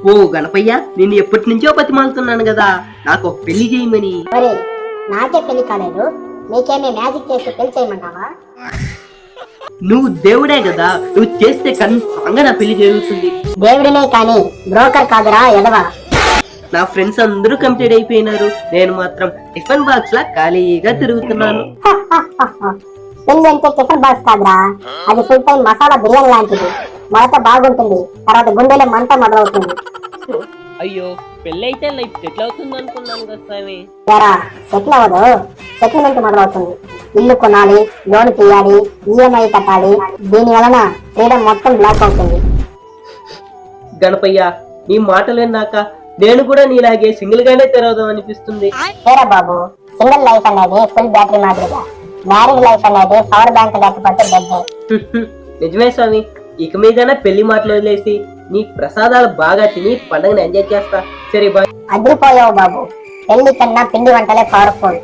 ఓ గణపయ్య, నేను ఎప్పటి నుంచో బతిమాలుతున్నాను కదా నాకు ఒక పెళ్లి చేయమని. ఒరే, నాకే పెళ్లి కాలేదు, నీకేమే మ్యాజిక్ చేసి పెళ్లి చేయమంటావా? నువ్వు దేవుడే కదా, నువ్వు చేస్తే కన్ఫామ్గా నా పెళ్లి జరుగుతుంది. దేవుడినే కానీ బ్రోకర్ కాదురా ఎదవా. నా ఫ్రెండ్స్ అందరూ కంప్లీట్ అయిపోయినారు, నేను మాత్రం టిఫిన్ బాక్స్ లా ఖాళీగా తిరుగుతున్నాను. పెళ్లి అంటే టిఫిన్ బాక్స్ కాదురా, అది ఫుల్ టైం మసాలా బిర్యానీ లాంటిది. మొదట బాగుంటుంది, తర్వాత గుండెలో మంట మొదలవుతుంది. అయ్యో, పెళ్లి అయితే లైఫ్ సెటిల్ అవుతుంది అనుకున్నాను కదా స్వామి. ఏరా, సెటిల్ అవ్వదు, సెటిల్మెంట్ మొదలవుతుంది. ఇల్లు కొనాలి, లోన్ తీయాలి, ఈఎంఐ కట్టాలి. దీని వలన ఫ్రీడమ్ మొత్తం బ్లాక్ అవుతుంది. గణపయ్య, నీ మాటలు విన్నాక నేను కూడా నీలాగే సింగిల్ గానే తిరగదాం అనిపిస్తుంది. ఏరా బాబు, సింగిల్ లైఫ్ అనేది ఫుల్ బ్యాటరీ మాదిరిగా, మ్యారేజ్ లైఫ్ అనేది పవర్ బ్యాంక్ లేకపోతే డెడ్. నిజమే స్వామి, ఇక మీదైనా పెళ్లి మాటలు వదిలేసి నీ ప్రసాదాలు బాగా తిని పండుగను ఎంజాయ్ చేస్తా. సరే బాయ్. అదిరిపోయావు బాబు, పెళ్లి కన్నా పిండి వంటలే పవర్ఫుల్.